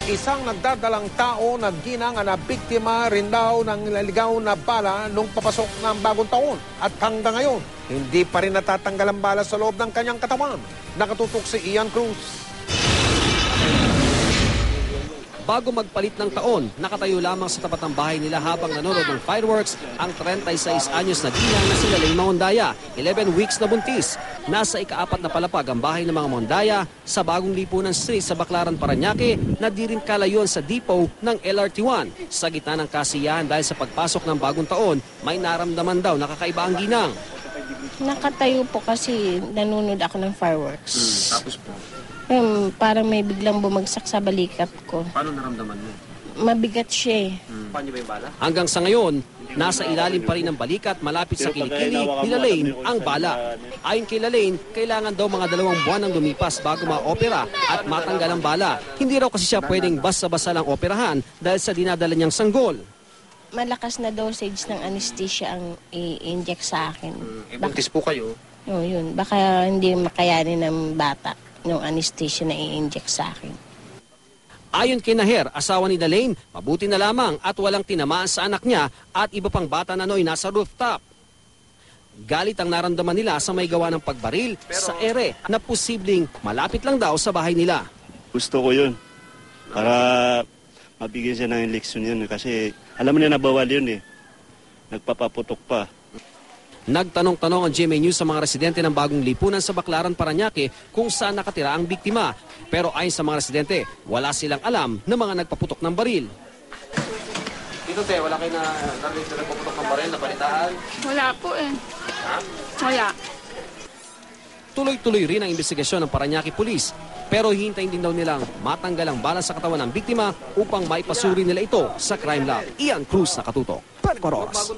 Isang nagdadalang tao nagginang na biktima rin daw ng naligaw na bala nung papasok ng bagong taon. At hanggang ngayon, hindi pa rin natatanggal ang bala sa loob ng kanyang katawan. Nakatutok si Ian Cruz. Bago magpalit ng taon, nakatayo lamang sa tapat ng bahay nila habang nanonood ng fireworks ang 36 anyos na ginang na si Lalaine Maondaya, 11 weeks na buntis. Nasa ika-4 na palapag ang bahay ng mga Maondaya sa bagong lipunan street sa Baclaran, Parañaque na di rin kalayon sa depot ng LRT-1. Sa gitna ng kasiyahan dahil sa pagpasok ng bagong taon, may naramdaman daw na kakaiba ang ginang. Nakatayo po kasi nanonood ako ng fireworks. Tapos po? Parang may biglang bumagsak sa balikat ko. Paano naramdaman mo? Mabigat siya eh. Paano ba yung bala? Hanggang sa ngayon, nasa ilalim pa rin ng balikat malapit sa kilikili ni Lalaine ang bala. Ayon kay Lalaine, kailangan daw mga 2 buwan ang lumipas bago ma-opera at matanggal ang bala. Hindi raw kasi siya pwedeng basta-basta lang operahan dahil sa dinadala niyang sanggol. Malakas na dosage ng anesthesia ang i-inject sa akin. Buntis po kayo? Oo, yun. Baka hindi makayanin ng bata yung anesthesia na i-inject sa akin. Ayon kay Naher, asawa ni Lalaine, mabuti na lamang at walang tinamaan sa anak niya at iba pang bata na noy nasa rooftop. Galit ang naramdaman nila sa may gawa ng pagbaril sa ere na posibleng malapit lang daw sa bahay nila. Gusto ko yun para mabigyan siya ng leksyon yun kasi alam mo na bawal yun eh. Nagpapaputok pa. Nagtanong-tanong ang GMA News sa mga residente ng bagong lipunan sa Baclaran, Parañaque kung saan nakatira ang biktima. Pero ayon sa mga residente, wala silang alam ng mga nagpaputok ng baril. Dito te, wala kayo na nagpaputok ng baril, nabalitaan? Wala po eh. Ha? Wala. Tuloy-tuloy rin ang investigasyon ng Parañaque Police. Pero hihintayin din daw nilang matanggal ang bala sa katawan ng biktima upang maipasuri nila ito sa crime lab. Ian Cruz, nakatutok. 24 Oras.